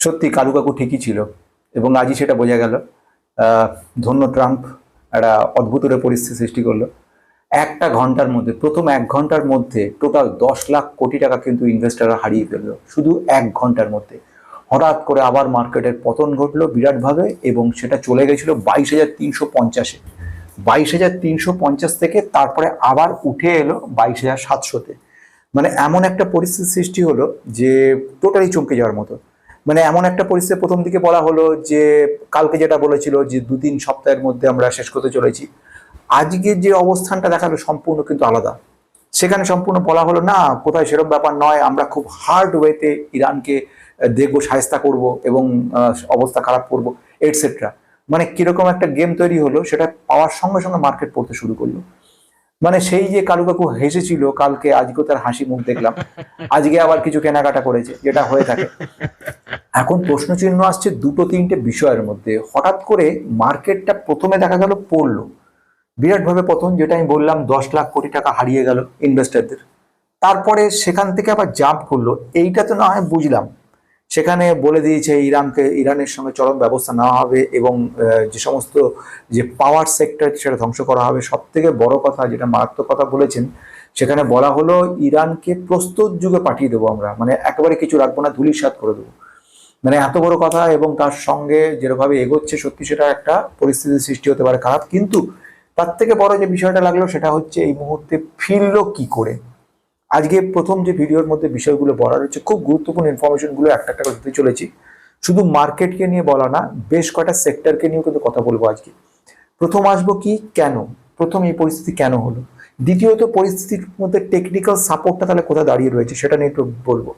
সত্যি কালু কাকু ঠিকই ছিল এবং আজই সেটা বোঝা গেল। ধন্য ট্রাম্প একটা অদ্ভুত একটা পরিস্থিতি সৃষ্টি করলো। একটা ঘন্টার মধ্যে, প্রথম 1 ঘন্টার মধ্যে টোটাল 10 লাখ কোটি টাকা কিন্তু ইনভেস্টাররা হারিয়ে ফেললো শুধু 1 ঘন্টার মধ্যে। হঠাৎ করে আবার মার্কেটের পতন ঘটলো বিরাটভাবে এবং সেটা চলে গেছিল 22,350-এ। 22,350 থেকে তারপরে আবার উঠে এলো 22,700-তে। মানে এমন একটা পরিস্থিতি সৃষ্টি হলো যে টোটালি চমকে যাওয়ার মতো। মানে এমন একটা পরিস্থিতি প্রথম দিকে বলা হলো যে কালকে যেটা বলেছিল যে 2-3 সপ্তাহের মধ্যে আমরা শেষ করতে চলেছি, আজকে যে অবস্থানটা দেখালো সম্পূর্ণ কিন্তু আলাদা। সেখানে সম্পূর্ণ বলা হলো না, কোথায় সেরকম ব্যাপার নয়, আমরা খুব হার্ড ওয়েতে ইরানকে দেখবো, সায়স্তা করব এবং অবস্থা খারাপ করব, এটসেট্রা। মানে কিরকম একটা গেম তৈরি হলো, সেটা পাওয়ার সঙ্গে সঙ্গে মার্কেট পড়তে শুরু করলো। মানে সেই যে কালু কাকু হেসেছিল কালকে, আজকে তার হাসি মুখ দেখলাম। আজকে আবার কিছু কেনাকাটা করেছে, যেটা হয়ে থাকে। এখন প্রশ্ন চিহ্ন আসছে দুটো তিনটে বিষয়ের মধ্যে। হঠাৎ করে মার্কেটটা প্রথমে দেখা গেল পড়লো বিরাটভাবে পতন, যেটা আমি বললাম 10 লাখ কোটি টাকা হারিয়ে গেল ইনভেস্টরদের। তারপরে সেখান থেকে আবার জাম্প করলো, এইটা তো না হয় বুঝলাম। সেখানে বলে দিয়েছে ইরানের সঙ্গে চরম ব্যবস্থা নেওয়া হবে এবং যে সমস্ত যে পাওয়ার সেক্টর সেটা ধ্বংস করা হবে। সব থেকে বড় কথা, যেটা মারাত্মক কথা বলেছেন, সেখানে বলা হলো ইরানকে প্রস্তুত যুগে পাঠিয়ে দেবো আমরা, মানে একেবারে কিছু রাখবো না, ধূলিসাৎ করে দেবো। মানে এত বড় কথা, এবং তার সঙ্গে যেভাবে এগোচ্ছে সত্যি সেটা একটা পরিস্থিতির সৃষ্টি হতে পারে খারাপ। কিন্তু তার থেকে বড় যে বিষয়টা লাগলো সেটা হচ্ছে এই মুহূর্তে ফিরলো কি করে। আজকে প্রথম যে ভিডিওর মধ্যে বিষয়গুলো বলার হচ্ছে, খুব গুরুত্বপূর্ণ ইনফরমেশনগুলো একটা একটা করে দিতে চলেছি। শুধু মার্কেটকে নিয়ে বলা না, বেশ কয়টা সেক্টরকে নিয়েও কিন্তু কথা বলবো আজকে। প্রথম আসবো কি, কেন প্রথম এই পরিস্থিতি কেন হলো। দ্বিতীয়ত পরিস্থিতির মধ্যে টেকনিক্যাল সাপোর্টটা তাহলে কোথায় দাঁড়িয়ে রয়েছে সেটা নিয়ে একটু বলবো।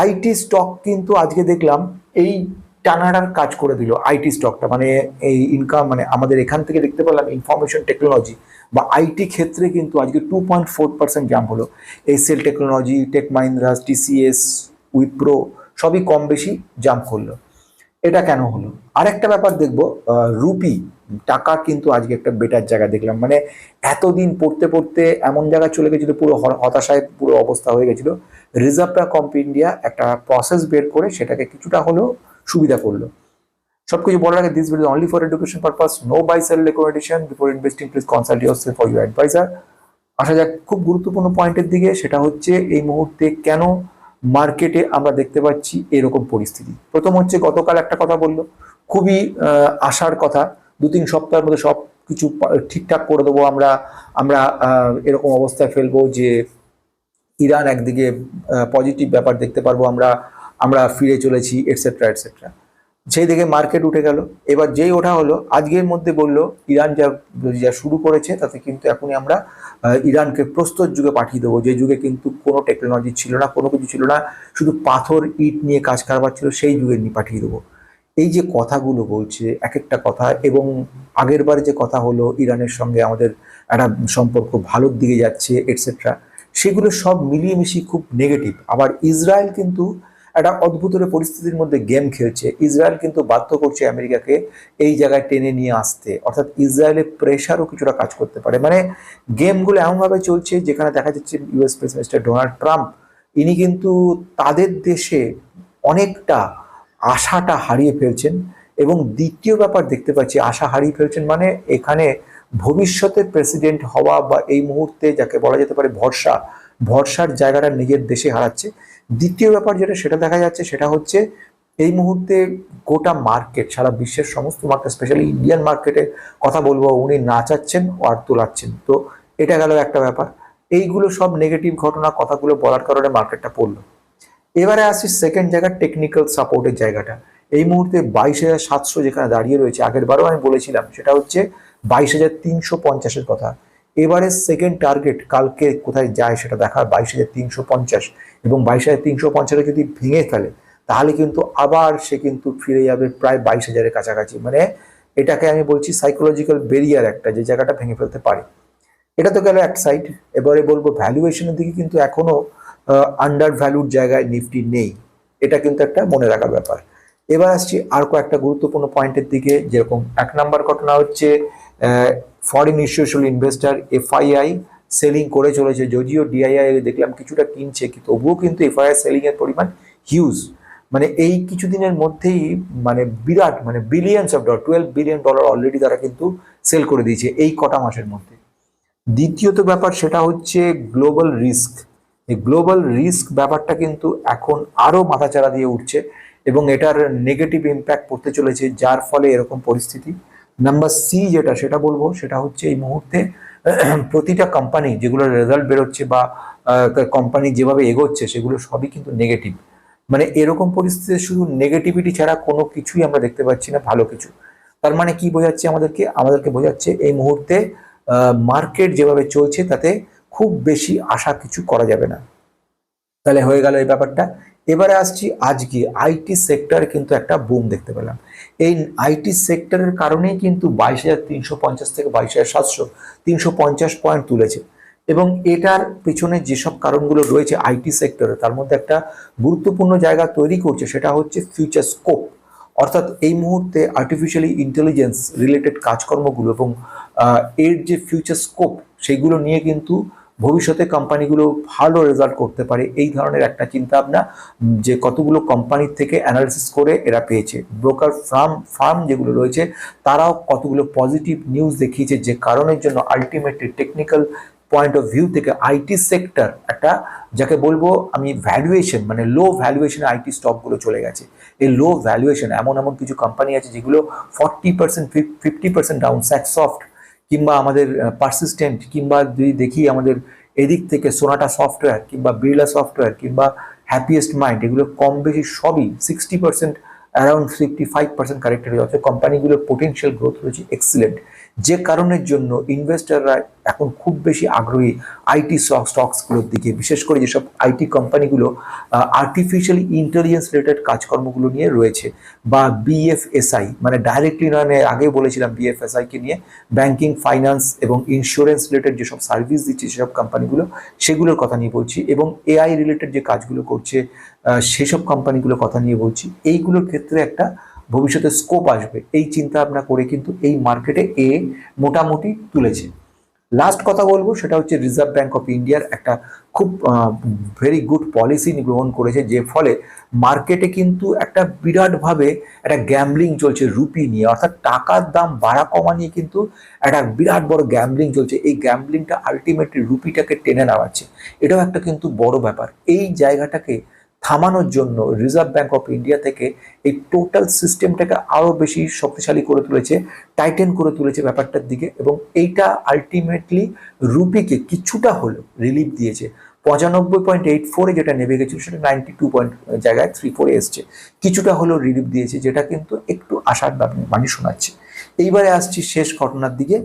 আইটি স্টক কিন্তু আজকে দেখলাম এই টানাটার কাজ করে দিল। আইটি স্টকটা মানে এই ইনকাম, মানে আমাদের এখান থেকে দেখতে পেলাম ইনফরমেশন টেকনোলজি বা আইটি ক্ষেত্রে কিন্তু আজকে 2.4% জাম্প হলো। এসএল technology, Tech Mahindras, TCS, Wipro সবই কম বেশি জাম্প করলো। এটা কেন হলো? আরেকটা ব্যাপার দেখবো, রুপি টাকা কিন্তু আজকে একটা বেটার জায়গা দেখলাম। মানে এতদিন পড়তে পড়তে এমন জায়গায় চলে গেছিল, পুরো হতাশায় পুরো অবস্থা হয়ে গেছিল। রিজার্ভ ব্যাঙ্ক অফ ইন্ডিয়া একটা প্রসেস বের করে সেটাকে কিছুটা হলেও সুবিধা করলো। সবকিছু বলার আগে, this video only for education purpose, no buy sell recommendation, before investing please consult yourself for your advisor. আসা যাক খুব গুরুত্বপূর্ণ পয়েন্টের দিকে, সেটা হচ্ছে এই মুহূর্তে কেন মার্কেটে আমরা দেখতে পাচ্ছি এরকম পরিস্থিতি। প্রথম হচ্ছে, গতকাল একটা কথা বললো, খুবই আশার কথা, 2-3 সপ্তাহের মধ্যে সব কিছু ঠিকঠাক করে দেবো আমরা। আমরা এরকম অবস্থায় ফেলবো যে ইরান একদিকে পজিটিভ ব্যাপার দেখতে পারবো আমরা, আমরা ফিরে চলেছি, এটসেট্রা এটসেট্রা। সেই দিকে মার্কেট উঠে গেল। এবার যেই ওঠা হলো, আজকের মধ্যে বললো ইরান যা যা শুরু করেছে তাতে কিন্তু এখনই আমরা ইরানকে প্রস্তর যুগে পাঠিয়ে দেবো, যে যুগে কিন্তু কোনো টেকনোলজি ছিল না, কোনো কিছু ছিল না, শুধু পাথর ইট নিয়ে কাজ কারবার ছিল, সেই যুগে নিয়ে পাঠিয়ে দেবো। এই যে কথাগুলো বলছে এক একটা কথা, এবং আগের বার যে কথা হলো ইরানের সঙ্গে আমাদের একটা সম্পর্ক ভালোর দিকে যাচ্ছে এটসেট্রা, সেগুলো সব মিলিয়ে মিশিয়ে খুব নেগেটিভ। আবার ইসরায়েল কিন্তু একটা অদ্ভুত পরিস্থিতির মধ্যে গেম খেলছে। ইসরায়েল কিন্তু বাধ্য করছে আমেরিকাকে এই জায়গায় টেনে নিয়ে আসতে, অর্থাৎ ইসরায়েলের প্রেশারও কিছুটা কাজ করতে পারে। মানে গেমগুলো এমনভাবে চলছে যেখানে দেখা যাচ্ছে ইউএস প্রেসিডেন্ট ডোনাল্ড ট্রাম্প, ইনি কিন্তু তাদের দেশে অনেকটা আশাটা হারিয়ে ফেলছেন। এবং দ্বিতীয় ব্যাপার দেখতে পাচ্ছি, আশা হারিয়ে ফেলছেন মানে এখানে ভবিষ্যতে প্রেসিডেন্ট হওয়া বা এই মুহূর্তে যাকে বলা যেতে পারে ভরসা, ভরসার জায়গাটা নিজের দেশে হারাচ্ছে। দ্বিতীয় ব্যাপার যেটা সেটা দেখা যাচ্ছে, সেটা হচ্ছে এই মুহূর্তে গোটা মার্কেট, সারা বিশ্বের সমস্ত মার্কেট, স্পেশালি ইন্ডিয়ান মার্কেটে কথা বলবো, উনি নাচাচ্ছেন আর তোলাচ্ছেন। তো এটা গেল একটা ব্যাপার। এইগুলো সব নেগেটিভ ঘটনা, কথাগুলো বলার কারণে মার্কেটটা পড়লো। এবারে আসছি সেকেন্ড জায়গা, টেকনিক্যাল সাপোর্টের জায়গাটা। এই মুহূর্তে 22,700 যেখানে দাঁড়িয়ে রয়েছে, আগের বারও আমি বলেছিলাম সেটা হচ্ছে 22,350-এর কথা। এবারে সেকেন্ড টার্গেট কালকে কোথায় যায় সেটা দেখার, 22,350। এবং 22,350 যদি ভেঙে ফেলে তাহলে কিন্তু আবার সে কিন্তু ফিরে যাবে প্রায় 22,000-এর কাছাকাছি। মানে এটাকে আমি বলছি সাইকোলজিক্যাল বেরিয়ার একটা, যে জায়গাটা ভেঙে ফেলতে পারে। এটা তো গেল এক সাইড। এবারে বলবো ভ্যালুয়েশনের দিকে কিন্তু এখনো আন্ডার ভ্যালুড জায়গায় নিফটি নেই, এটা কিন্তু একটা মনে রাখার ব্যাপার। এবার আসছি আর কয়েকটা গুরুত্বপূর্ণ পয়েন্টের দিকে। যেরকম 1 নম্বর ঘটনা হচ্ছে, foreign institutional investor FII selling করে চলেছে, যদিও ডিআইআই দেখলাম কিছুটা কিনছে, তবুও কিন্তু এফআইআই সেলিং এর পরিমাণ হিউজ। মানে এই কিছুদিনের মধ্যেই মানে বিরাট মানে billions of dollar, $12 billion already তারা কিন্তু সেল করে দিয়েছে এই কটা মাসের মধ্যে। দ্বিতীয়ত ব্যাপার সেটা হচ্ছে গ্লোবাল রিস্ক। এই গ্লোবাল রিস্ক ব্যাপারটা কিন্তু এখন আরো মাথাচাড়া দিয়ে উঠছে এবং এটার নেগেটিভ ইম্প্যাক্ট পড়তে চলেছে, যার ফলে এরকম পরিস্থিতি। নাম্বার সি যেটা সেটা বলবো সেটা হচ্ছে এই মুহূর্তে প্রতিটা কোম্পানি যেগুলোর রেজাল্ট বেরোচ্ছে বা কোম্পানি যেভাবে এগোচ্ছে সেগুলো সবই কিন্তু নেগেটিভ। মানে এরকম পরিস্থিতিতে শুধু নেগেটিভিটি ছাড়া কোনো কিছুই আমরা দেখতে পাচ্ছি না ভালো কিছু। তার মানে কি বোঝাচ্ছে আমাদেরকে বোঝাচ্ছে এই মুহূর্তে মার্কেট যেভাবে চলছে তাতে খুব বেশি আশা কিছু করা যাবে না। তাহলে হয়ে গেল এই ব্যাপারটা। এবারে আসছি আজকে আইটি সেক্টর কিন্তু একটা বুম দেখতে পেলাম। এই আইটি সেক্টরের কারণেই কিন্তু 22,350 থেকে 22,700 350 পয়েন্ট তুলেছে। এবং এটার পেছনে যেসব কারণগুলো রয়েছে আইটি সেক্টরে, তার মধ্যে একটা গুরুত্বপূর্ণ জায়গা তৈরি করছে সেটা হচ্ছে ফিউচার স্কোপ। অর্থাৎ এই মুহূর্তে আর্টিফিশিয়ালি ইন্টেলিজেন্স রিলেটেড কাজকর্মগুলো এবং এর যে ফিউচার স্কোপ সেগুলো নিয়ে কিন্তু ভবিষ্যতে কোম্পানিগুলো ভালো রেজাল্ট করতে পারে, এই ধরনের একটা চিন্তা ভাবনা যে কতগুলো কোম্পানির থেকে অ্যানালিসিস করে এরা পেয়েছে। ব্রোকার ফার্ম যেগুলো রয়েছে তারাও কতগুলো পজিটিভ নিউজ দেখিয়েছে, যে কারণের জন্য ultimately technical point of view থেকে আইটি সেক্টর একটা, যাকে বলবো আমি ভ্যালুয়েশন, মানে লো ভ্যালুয়েশনে আইটি স্টকগুলো চলে গেছে। এই লো ভ্যালুয়েশন এমন কিছু কোম্পানি আছে যেগুলো 40% 50% ডাউন, স্যাটসফট কিংবা আমাদের পারসিস্টেন্ট, কিংবা যদি দেখি আমাদের এদিক থেকে সোনাটা সফটওয়্যার কিংবা বিড়লা সফটওয়্যার কিংবা হ্যাপিয়েস্ট মাইন্ড, এগুলো কম বেশি সবই 60% অ্যারাউন্ড 55% কারেক্টেড হয়ে যাচ্ছে। কোম্পানিগুলোর পোটেনশিয়াল গ্রোথ রয়েছে এক্সিলেন্ট, যে কারণের জন্য ইনভেস্টাররা এখন খুব বেশি আগ্রহী আইটি স্টকসগুলোর দিকে, বিশেষ করে যেসব আইটি কোম্পানিগুলো আর্টিফিশিয়াল ইন্টেলিজেন্স রিলেটেড কাজকর্মগুলো নিয়ে রয়েছে, বা বিএফএসআই, মানে ডাইরেক্টলি নয়, আগে বলেছিলাম বিএফএসআইকে নিয়ে ব্যাংকিং, ফাইন্যান্স এবং ইন্স্যুরেন্স রিলেটেড যেসব সার্ভিস দিচ্ছে সেসব কোম্পানিগুলো, সেগুলোর কথা নিয়ে বলছি, এবং এআই রিলেটেড যে কাজগুলো করছে সেসব কোম্পানিগুলোর কথা নিয়ে বলছি। এইগুলোর ক্ষেত্রে একটা ভবিষ্যতে স্কোপ আসবে এই চিন্তা ভাবনা করে কিন্তু এই মার্কেটে মোটামুটি তুলেছে। লাস্ট কথা বলবো সেটা হচ্ছে রিজার্ভ ব্যাঙ্ক অফ ইন্ডিয়ার একটা খুব ভেরি গুড পলিসি গ্রহণ করেছে, যে ফলে মার্কেটে কিন্তু একটা বিরাটভাবে একটা গ্যাম্বলিং চলছে রুপি নিয়ে, অর্থাৎ টাকার দাম বাড়া কমা নিয়ে কিন্তু একটা বিরাট বড় গ্যাম্বলিং চলছে। এই গ্যাম্বলিংটা আলটিমেটলি রুপিটাকে টেনে নেওয়াচ্ছে, এটাও একটা কিন্তু বড় ব্যাপার। এই জায়গাটাকে থামানোর জন্য রিজার্ভ ব্যাঙ্ক অফ ইন্ডিয়া থেকে এই টোটাল সিস্টেমটাকে আরো বেশি শক্তিশালী করে তুলেছে, টাইটেন করে তুলেছে ব্যাপারটার দিকে, এবং এইটা আলটিমেটলি রুপিকে কিছুটা হলেও রিলিফ দিয়েছে। 95.84 যেটা নেমে গেছিল সেটা 92 পয়েন্ট জায়গায় 34 এসছে, কিছুটা হলেও রিলিফ দিয়েছে, যেটা কিন্তু একটু আশার বাণী শোনাচ্ছে। এইবারে আসছি শেষ ঘটনার দিকে,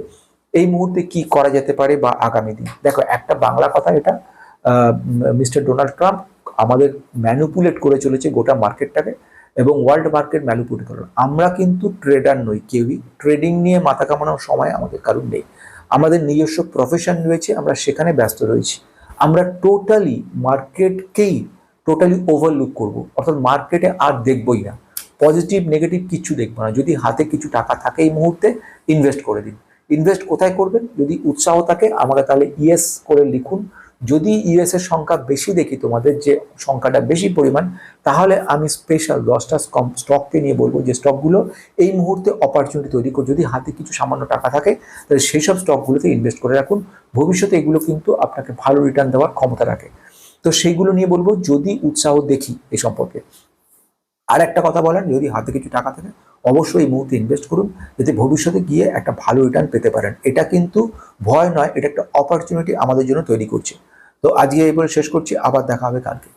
এই মুহূর্তে কি করা যেতে পারে বা আগামী দিন। দেখো, একটা বাংলা কথা, এটা মিস্টার ডোনাল্ড ট্রাম্প আমাদের ম্যানিপুলেট করে চলেছে গোটা মার্কেটটাকে, এবং ওয়ার্ল্ড মার্কেট ম্যানিপুলেট করে। আমরা কিন্তু ট্রেডার নই, কেউই ট্রেডিং নিয়ে মাথা কামানোর সময় আমাদের কারণ নেই। আমাদের নিজস্ব প্রফেশন রয়েছে, আমরা সেখানে ব্যস্ত রয়েছি। আমরা টোটালি মার্কেটকেই ওভারলুক করব, অর্থাৎ মার্কেটে আর দেখবই না, পজিটিভ নেগেটিভ কিছু দেখবো না। যদি হাতে কিছু টাকা থাকে এই মুহূর্তে ইনভেস্ট করে দিন। ইনভেস্ট কোথায় করবেন? যদি উৎসাহ থাকে আমাকে তাহলে ইয়েস করে লিখুন। যদি ইউএস এর সংখ্যা বেশি দেখি, তোমাদের যে সংখ্যাটা বেশি পরিমাণ, তাহলে আমি স্পেশাল 10টা স্টককে নিয়ে বলবো যে স্টকগুলো এই মুহূর্তে অপরচুনিটি তৈরি করে, যদি হাতে কিছু সামান্য টাকা থাকে তাহলে সেই সব স্টকগুলোতে ইনভেস্ট করে রাখুন। ভবিষ্যতে এগুলো কিন্তু আপনাকে ভালো রিটার্ন দেওয়ার ক্ষমতা রাখে। তো সেইগুলো নিয়ে বলবো যদি উৎসাহ দেখি এই সম্পর্কে। আর একটা কথা বলেন, যদি হাতে কিছু টাকা থাকে অবশ্যই এই মুহূর্তে ইনভেস্ট করুন, যাতে ভবিষ্যতে গিয়ে একটা ভালো রিটার্ন পেতে পারেন। এটা কিন্তু ভয় নয়, এটা একটা অপরচুনিটি আমাদের জন্য তৈরি করছে। তো আজকে এই বলে শেষ করছি, আবার দেখা হবে কালকে।